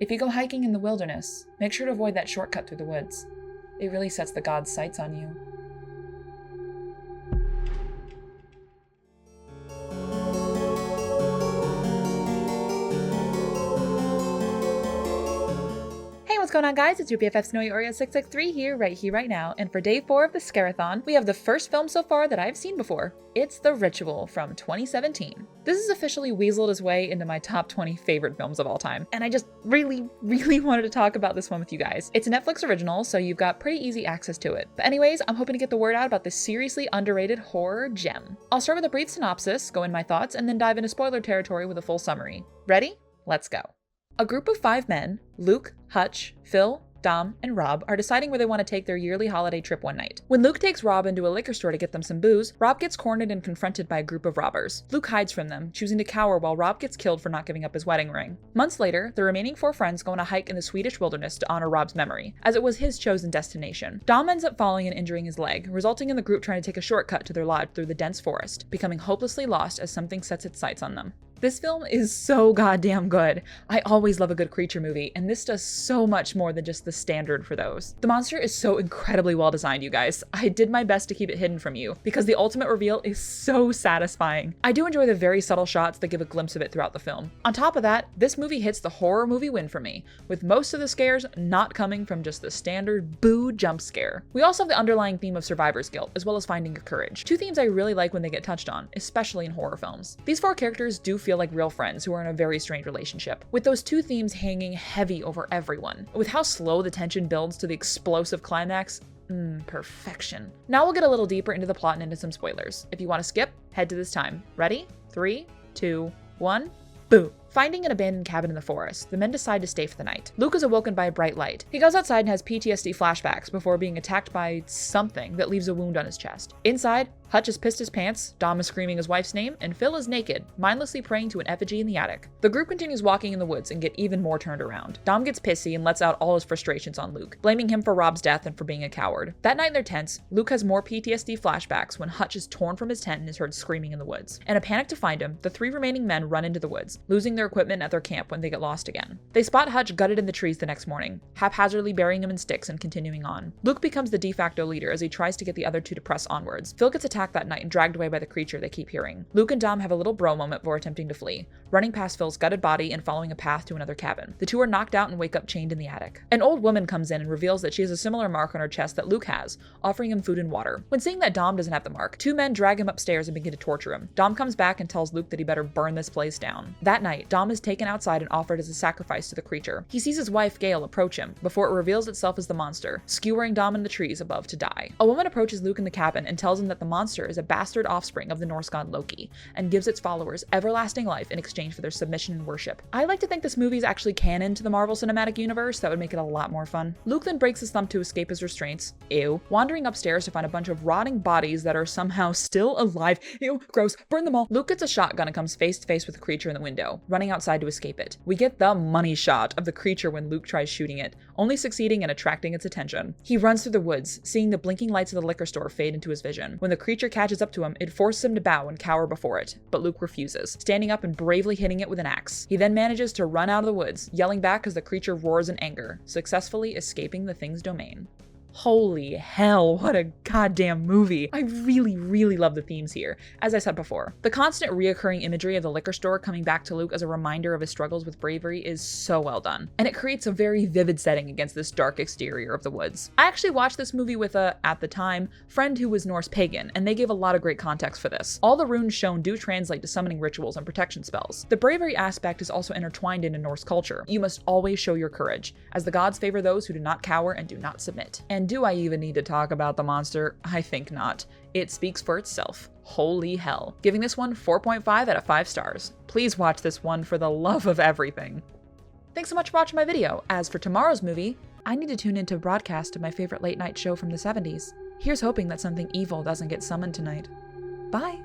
If you go hiking in the wilderness, make sure to avoid that shortcut through the woods. It really sets the gods' sights on you. What's going on, guys? It's your BFF Snowy Oreo 663 here, right now, and for day 4 of the Scare-A-Thon, we have the first film so far that I've seen before. It's The Ritual from 2017. This has officially weaseled its way into my top 20 favorite films of all time, and I just really wanted to talk about this one with you guys. It's a Netflix original, so you've got pretty easy access to it. But anyways, I'm hoping to get the word out about this seriously underrated horror gem. I'll start with a brief synopsis, go in my thoughts, and then dive into spoiler territory with a full summary. Ready? Let's go. A group of 5 men, Luke, Hutch, Phil, Dom, and Rob, are deciding where they want to take their yearly holiday trip one night. When Luke takes Rob into a liquor store to get them some booze, Rob gets cornered and confronted by a group of robbers. Luke hides from them, choosing to cower while Rob gets killed for not giving up his wedding ring. Months later, the remaining 4 friends go on a hike in the Swedish wilderness to honor Rob's memory, as it was his chosen destination. Dom ends up falling and injuring his leg, resulting in the group trying to take a shortcut to their lodge through the dense forest, becoming hopelessly lost as something sets its sights on them. This film is so goddamn good. I always love a good creature movie, and this does so much more than just the standard for those. The monster is so incredibly well designed, you guys. I did my best to keep it hidden from you, because the ultimate reveal is so satisfying. I do enjoy the very subtle shots that give a glimpse of it throughout the film. On top of that, this movie hits the horror movie win for me, with most of the scares not coming from just the standard boo jump scare. We also have the underlying theme of survivor's guilt, as well as finding your courage. 2 themes I really like when they get touched on, especially in horror films. These 4 characters do feel like real friends who are in a very strained relationship, with those 2 themes hanging heavy over everyone. With how slow the tension builds to the explosive climax, perfection. Now we'll get a little deeper into the plot and into some spoilers. If you want to skip, head to this time. Ready? 3, 2, 1, boom. Finding an abandoned cabin in the forest, the men decide to stay for the night. Luke is awoken by a bright light. He goes outside and has PTSD flashbacks before being attacked by something that leaves a wound on his chest. Inside, Hutch has pissed his pants, Dom is screaming his wife's name, and Phil is naked, mindlessly praying to an effigy in the attic. The group continues walking in the woods and get even more turned around. Dom gets pissy and lets out all his frustrations on Luke, blaming him for Rob's death and for being a coward. That night in their tents, Luke has more PTSD flashbacks when Hutch is torn from his tent and is heard screaming in the woods. In a panic to find him, the 3 remaining men run into the woods, losing their equipment at their camp when they get lost again. They spot Hutch gutted in the trees the next morning, haphazardly burying him in sticks and continuing on. Luke becomes the de facto leader as he tries to get the other 2 to press onwards. Phil gets attacked that night and dragged away by the creature they keep hearing. Luke and Dom have a little bro moment before attempting to flee, running past Phil's gutted body and following a path to another cabin. The 2 are knocked out and wake up chained in the attic. An old woman comes in and reveals that she has a similar mark on her chest that Luke has, offering him food and water. When seeing that Dom doesn't have the mark, 2 men drag him upstairs and begin to torture him. Dom comes back and tells Luke that he better burn this place down. That night, Dom is taken outside and offered as a sacrifice to the creature. He sees his wife Gail approach him before it reveals itself as the monster, skewering Dom in the trees above to die. A woman approaches Luke in the cabin and tells him that the monster is a bastard offspring of the Norse god Loki, and gives its followers everlasting life in exchange for their submission and worship. I like to think this movie is actually canon to the Marvel Cinematic Universe. That would make it a lot more fun. Luke then breaks his thumb to escape his restraints, ew, wandering upstairs to find a bunch of rotting bodies that are somehow still alive, ew, gross, burn them all. Luke gets a shotgun and comes face to face with the creature in the window, running outside to escape it. We get the money shot of the creature when Luke tries shooting it, only succeeding in attracting its attention. He runs through the woods, seeing the blinking lights of the liquor store fade into his vision. When the creature catches up to him, it forces him to bow and cower before it, but Luke refuses, standing up and bravely hitting it with an axe. He then manages to run out of the woods, yelling back as the creature roars in anger, successfully escaping the thing's domain. Holy hell, what a goddamn movie. I really love the themes here, as I said before. The constant reoccurring imagery of the liquor store coming back to Luke as a reminder of his struggles with bravery is so well done, and it creates a very vivid setting against this dark exterior of the woods. I actually watched this movie with a, at the time, friend who was Norse pagan, and they gave a lot of great context for this. All the runes shown do translate to summoning rituals and protection spells. The bravery aspect is also intertwined into Norse culture. You must always show your courage, as the gods favor those who do not cower and do not submit. And do I even need to talk about the monster? I think not. It speaks for itself. Holy hell. Giving this one 4.5 out of 5 stars. Please watch this one for the love of everything. Thanks so much for watching my video. As for tomorrow's movie, I need to tune into a broadcast of my favorite late night show from the 70s. Here's hoping that something evil doesn't get summoned tonight. Bye!